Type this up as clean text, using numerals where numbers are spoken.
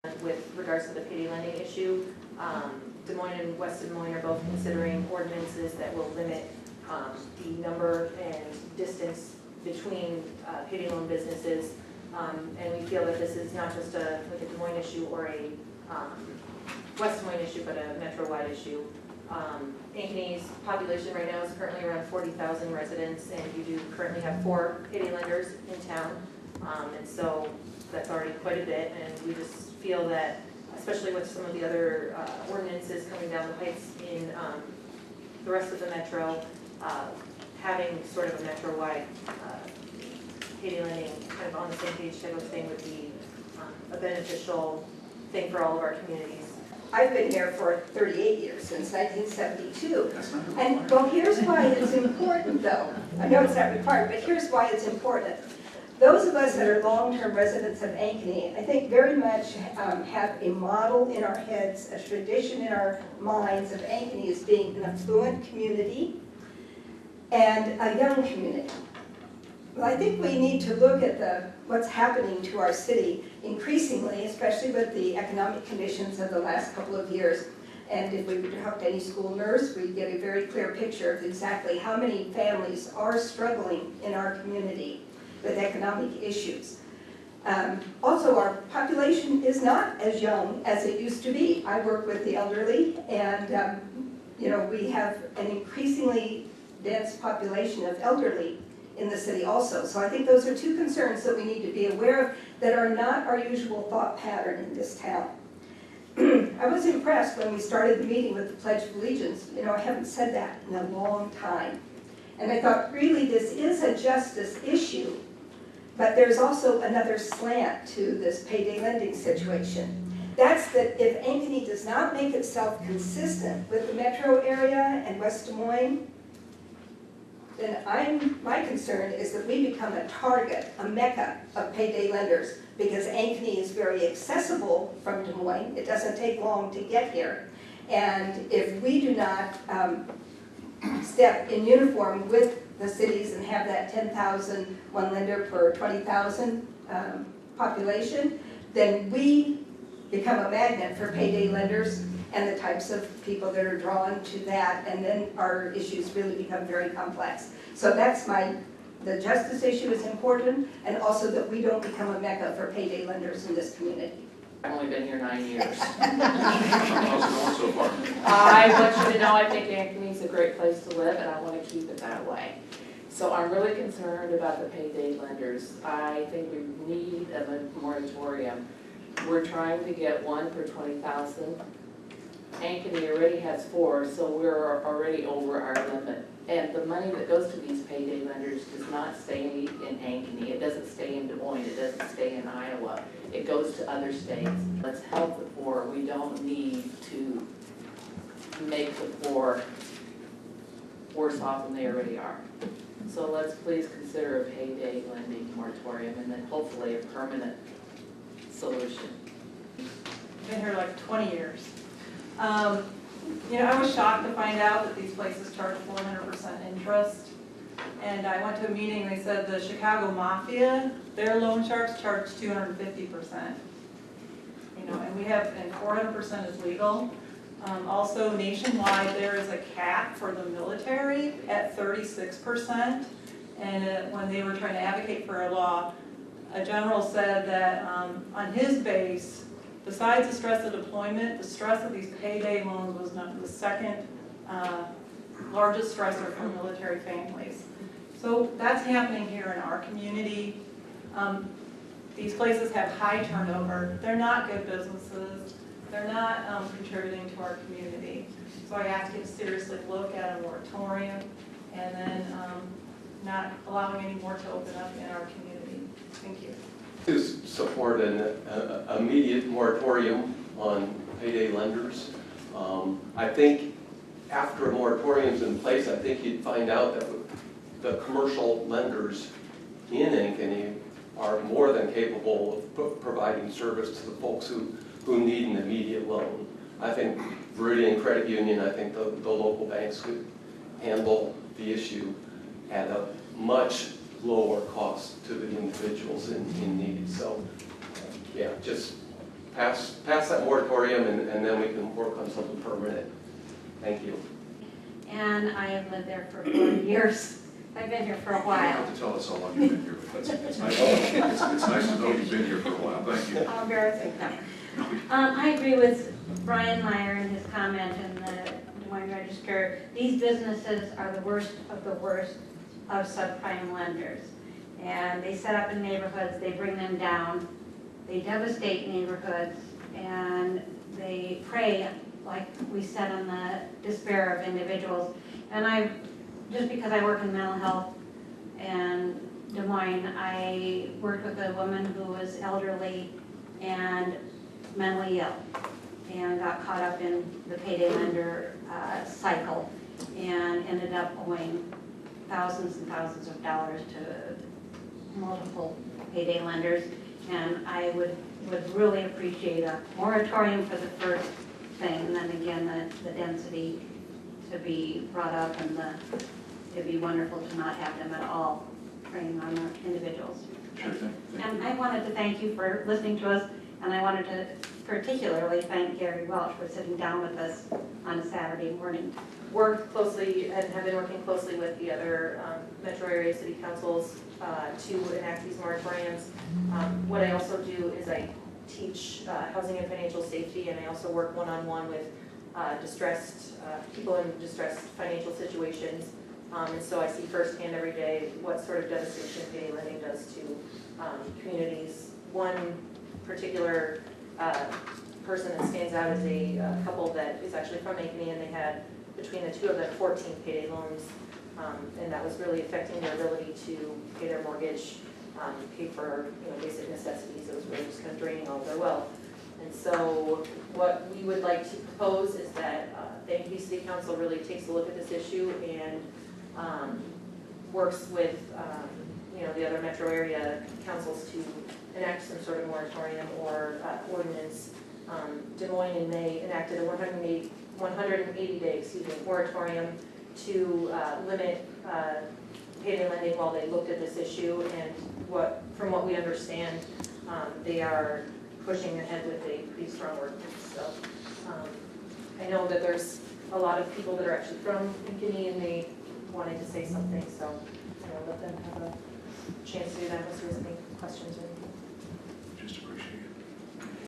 with regards to the payday lending issue. Des Moines and West Des Moines are both considering ordinances that will limit the number and distance between payday loan businesses. And we feel that this is not just a Des Moines issue or a West Des Moines issue, but a metro-wide issue. Ankeny's population right now is currently around 40,000 residents, and you do currently have 4 payday lenders in town. And so that's already quite a bit, and we just feel that, especially with some of the other ordinances coming down the pipes in the rest of the metro, having sort of a metro-wide payday lending kind of on the same page type of thing would be a beneficial thing for all of our communities. I've been here for 38 years, since 1972. And well, here's why it's important though. I know it's not required, but here's why it's important. Those of us that are long-term residents of Ankeny, I think very much have a model in our heads, a tradition in our minds of Ankeny as being an affluent community and a young community. Well, I think we need to look at what's happening to our city increasingly, especially with the economic conditions of the last couple of years. And if we talk to any school nurse, we get a very clear picture of exactly how many families are struggling in our community with economic issues. Also, our population is not as young as it used to be. I work with the elderly, and we have an increasingly dense population of elderly in the city also. So I think those are 2 concerns that we need to be aware of that are not our usual thought pattern in this town. I was impressed when we started the meeting with the Pledge of Allegiance. I haven't said that in a long time. And I thought, really, this is a justice issue, but there's also another slant to this payday lending situation. That's that if Ankeny does not make itself consistent with the metro area and West Des Moines, then my concern is that we become a target, a mecca of payday lenders, because Ankeny is very accessible from Des Moines. It doesn't take long to get here. And if we do not step in uniform with the cities and have that 10,000 one lender per 20,000 population, then we become a magnet for payday lenders and the types of people that are drawn to that, and then our issues really become very complex. So that's the justice issue is important, and also that we don't become a mecca for payday lenders in this community. I've only been here 9 years. How's it going so far? I want you to know I think Ankeny's a great place to live, and I want to keep it that way. So I'm really concerned about the payday lenders. I think we need a moratorium. We're trying to get 1 per 20,000. Ankeny already has 4, so we're already over our limit. And the money that goes to these payday lenders does not stay in Ankeny. It doesn't stay in Des Moines. It doesn't stay in Iowa. It goes to other states. Let's help the poor. We don't need to make the poor worse off than they already are. So let's please consider a payday lending moratorium and then hopefully a permanent solution. I've been here like 20 years. I was shocked to find out that these places charge 400% interest. And I went to a meeting, they said the Chicago Mafia, their loan sharks charge 250%. And we have, and 400% is legal. Also nationwide, there is a cap for the military at 36%. And when they were trying to advocate for a law, a general said that on his base, besides the stress of deployment, the stress of these payday loans was the second largest stressor for military families. So that's happening here in our community. These places have high turnover. They're not good businesses. They're not contributing to our community. So I ask you to seriously look at a moratorium and then not allowing any more to open up in our community. Thank you. To support an immediate moratorium on payday lenders. I think after a moratorium is in place, I think you'd find out that the commercial lenders in Ankeny are more than capable of providing service to the folks who need an immediate loan. I think Viridian Credit Union, I think the local banks could handle the issue at a much lower cost to the individuals in need. So, yeah, just pass that moratorium and then we can work on something permanent. Thank you. And I have lived there for 4 years. I've been here for a You don't while. have to tell us how long you've been here, but it's nice, it's nice to know you've been here for a while, thank you. How embarrassing. I agree with Brian Meyer and his comment in the Des Moines Register. These businesses are the worst of subprime lenders. And they set up in neighborhoods, they bring them down, they devastate neighborhoods, and they prey, like we said, on the despair of individuals. And just because I work in mental health in Des Moines, I worked with a woman who was elderly and mentally ill and got caught up in the payday lender cycle and ended up owing thousands and thousands of dollars to multiple payday lenders. And I would really appreciate a moratorium for the first thing, and then again, the density to be brought up, and it'd be wonderful to not have them at all preying on the individuals. Sure thing. Thank you. And I wanted to thank you for listening to us, and I wanted to particularly thank Gary Welch for sitting down with us on a Saturday morning. Work closely and have been working closely with the other metro area city councils to enact these moratoriums. What I also do is I teach housing and financial safety, and I also work one-on-one with distressed people in distressed financial situations. And so I see firsthand every day what sort of devastation payday lending does to communities. One particular person that stands out is a couple that is actually from Ankeny, and they had, between the two of them, 14 payday loans, and that was really affecting their ability to pay their mortgage, pay for basic necessities. It was really just kind of draining all of their wealth. And so what we would like to propose is that the Ankeny City Council really takes a look at this issue and works with the other metro area councils to enact some sort of moratorium or ordinance. Des Moines in May enacted a 180-day moratorium to limit payday lending while they looked at this issue, and from what we understand, they are pushing ahead with a pretty strong ordinance. So I know that there's a lot of people that are actually from Ankeny and they wanted to say something, so I'll let them have a chance to do that unless there's any questions or anything.